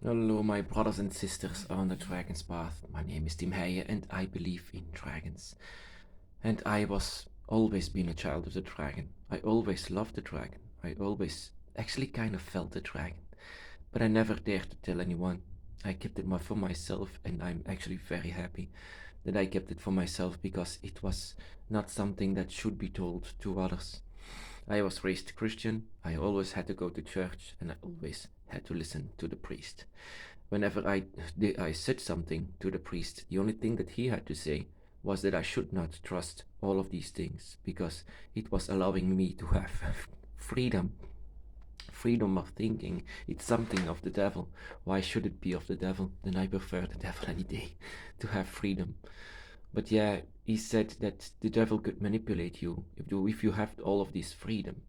Hello, my brothers and sisters on the Dragon's Path. My name is Tim Heijen and I believe in dragons. And I was always been a child of the dragon. I always loved the dragon. I always actually kind of felt the dragon. But I never dared to tell anyone. I kept it for myself, and I'm actually very happy that I kept it for myself because it was not something that should be told to others. I was raised Christian, I always had to go to church, and I always had to listen to the priest. Whenever I said something to the priest, the only thing that he had to say was that I should not trust all of these things because it was allowing me to have freedom. Freedom of thinking. It's something of the devil. Why should it be of the devil? Then I prefer the devil any day to have freedom. But yeah, he said that the devil could manipulate you if you have all of this freedom.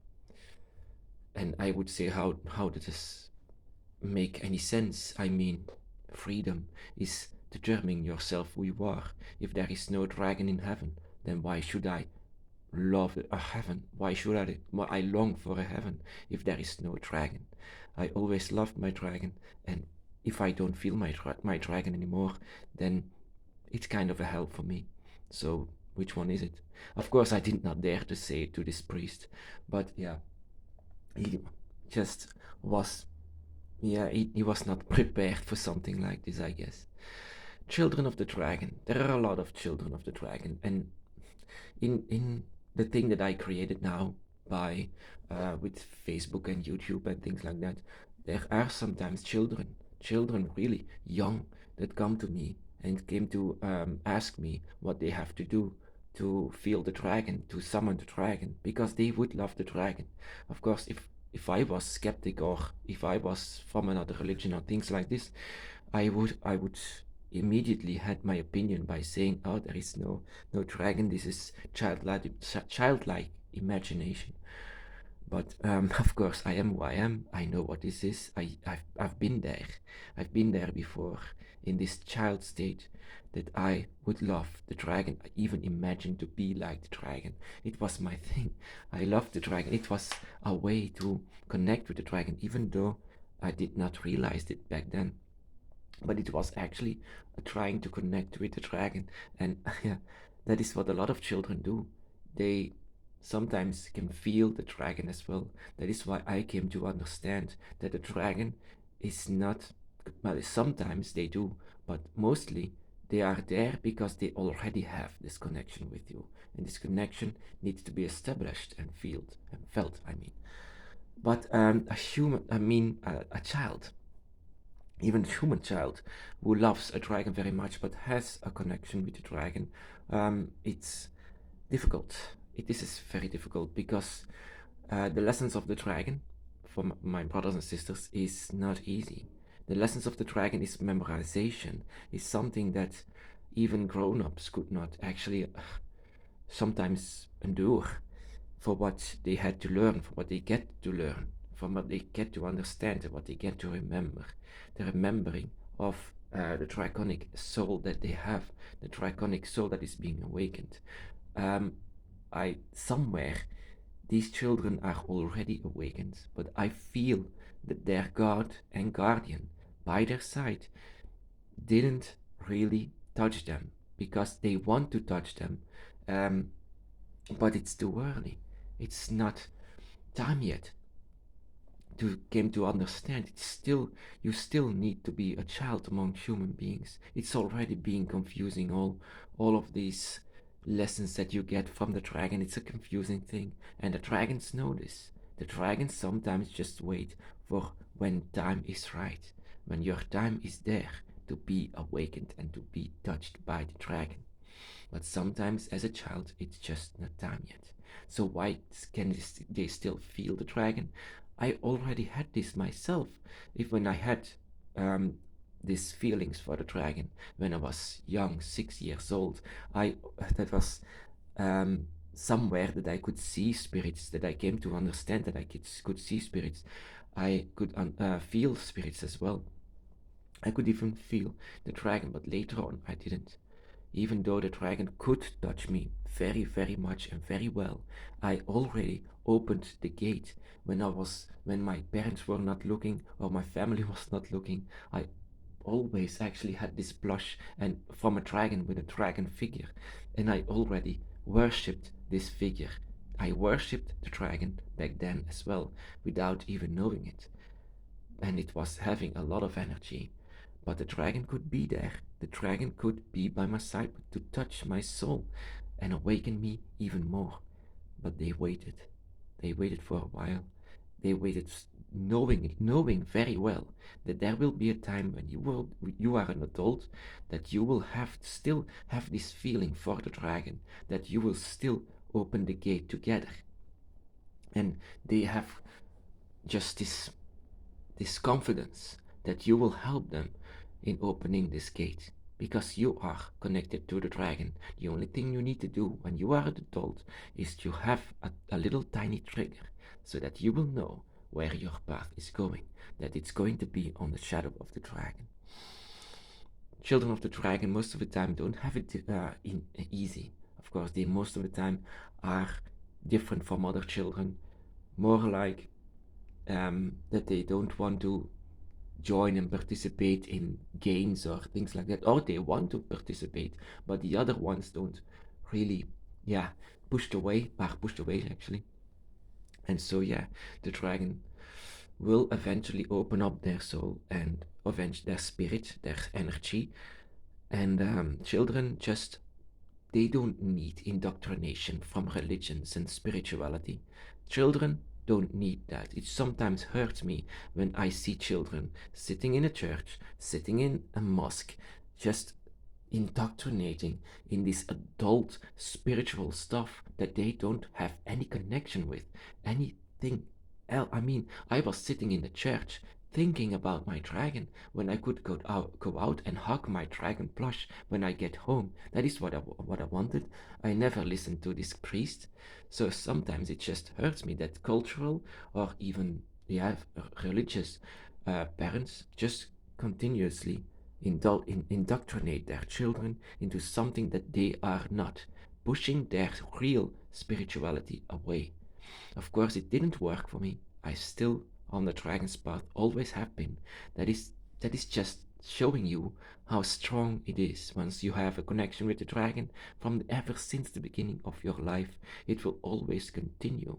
And I would say, how does this make any sense? I mean, freedom is determining yourself who you are. If there is no dragon in heaven, then why should I love a heaven? Why should I long for a heaven if there is no dragon? I always loved my dragon, and if I don't feel my dragon anymore, then it's kind of a hell for me. So which one is it? Of course, I did not dare to say it to this priest, but yeah, he just was. Yeah, he was not prepared for something like this, I guess. Children of the Dragon. There are a lot of Children of the Dragon, and in the thing that I created now by with Facebook and YouTube and things like that, there are sometimes children really young that come to me and came to ask me what they have to do to feel the dragon, to summon the dragon, because they would love the dragon. Of course, if I was skeptic or if I was from another religion or things like this, I would immediately had my opinion by saying, "Oh, there is no dragon. This is childlike imagination." But of course, I am who I am. I know what this is. I've been there. I've been there before in this child state that I would love the dragon. I even imagined to be like the dragon. It was my thing. I loved the dragon. It was a way to connect with the dragon, even though I did not realize it back then. But it was actually trying to connect with the dragon. And yeah, that is what a lot of children do. They sometimes can feel the dragon as well. That is why I came to understand that the dragon is not, well, sometimes they do, but mostly they are there because they already have this connection with you. And this connection needs to be established and felt, I mean. But a human, I mean, a child, even a human child who loves a dragon very much but has a connection with the dragon, it's difficult. This is very difficult because the lessons of the dragon for my brothers and sisters is not easy. The lessons of the dragon is memorization, is something that even grown-ups could not actually sometimes endure for what they had to learn, for what they get to learn, from what they get to understand, and what they get to remember. The remembering of the draconic soul that they have, the draconic soul that is being awakened. Um, I somewhere these children are already awakened, but I feel that their God and guardian by their side didn't really touch them because they want to touch them, um, but it's too early. It's not time yet to came to understand. It's still you still need to be a child among human beings. It's already being confusing all of these lessons that you get from the dragon. It's a confusing thing, and the dragons know this. The dragons sometimes just wait for when time is right, when your time is there to be awakened and to be touched by the dragon. But sometimes as a child, it's just not time yet. So why can they still feel the dragon? I already had this myself. If when I had um, these feelings for the dragon when I was young, 6 years old, I that was um, somewhere that I could see spirits. That I came to understand that I could see spirits. I could feel spirits as well. I could even feel the dragon, but later on I didn't. even though the dragon could touch me very, very much and very well, I already opened the gate when my parents were not looking or my family was not looking. I always actually had this blush and from a dragon with a dragon figure, and I already worshipped this figure. I worshipped the dragon back then as well without even knowing it, and it was having a lot of energy. But the dragon could be there. The dragon could be by my side to touch my soul and awaken me even more. But they waited. They waited for a while. They waited, knowing very well that there will be a time when you are an adult, that you will still have this feeling for the dragon, that you will still open the gate together. And they have just this confidence that you will help them in opening this gate because you are connected to the dragon. The only thing you need to do when you are an adult is to have a little tiny trigger so that you will know where your path is going, that it's going to be on the shadow of the dragon. Children of the dragon most of the time don't have it easy. Of course, they most of the time are different from other children, more like that they don't want to join and participate in games or things like that, or they want to participate, but the other ones don't really, pushed away actually. And so, the dragon will eventually open up their soul and their spirit, their energy, and children just they don't need indoctrination from religions and spirituality. Children don't need that. It sometimes hurts me when I see children sitting in a church, sitting in a mosque, just indoctrinating in this adult spiritual stuff that they don't have any connection with, anything else. I mean, I was sitting in the church thinking about my dragon when I could go out and hug my dragon plush when I get home. That is what I wanted. I never listened to this priest. So sometimes it just hurts me that cultural or even religious parents just continuously indoctrinate their children into something that they are not, pushing their real spirituality away. Of course, it didn't work for me. I still on the dragon's path always have been. That is just showing you how strong it is once you have a connection with the dragon from ever since the beginning of your life. It will always continue.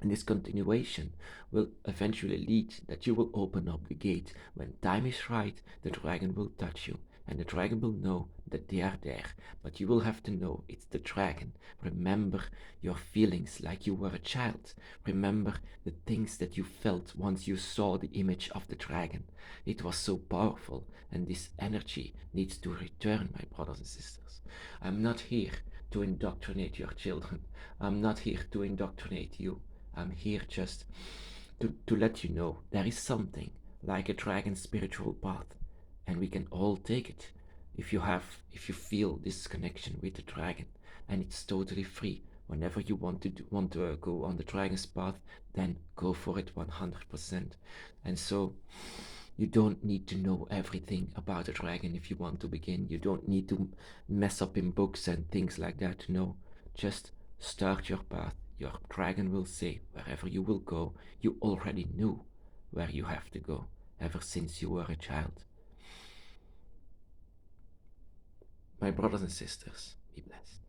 And this continuation will eventually lead that you will open up the gate. When time is right, the dragon will touch you, and the dragon will know that they are there. But you will have to know it's the dragon. Remember your feelings like you were a child. Remember the things that you felt once you saw the image of the dragon. It was so powerful, and this energy needs to return, my brothers and sisters. I'm not here to indoctrinate your children. I'm not here to indoctrinate you. I'm here just to let you know there is something like a dragon's spiritual path, and we can all take it if you feel this connection with the dragon, and it's totally free. Whenever you want to go on the dragon's path, then go for it 100%. And so you don't need to know everything about a dragon if you want to begin. You don't need to mess up in books and things like that. No, just start your path. Your dragon will say, wherever you will go, you already knew where you have to go ever since you were a child. My brothers and sisters, be blessed.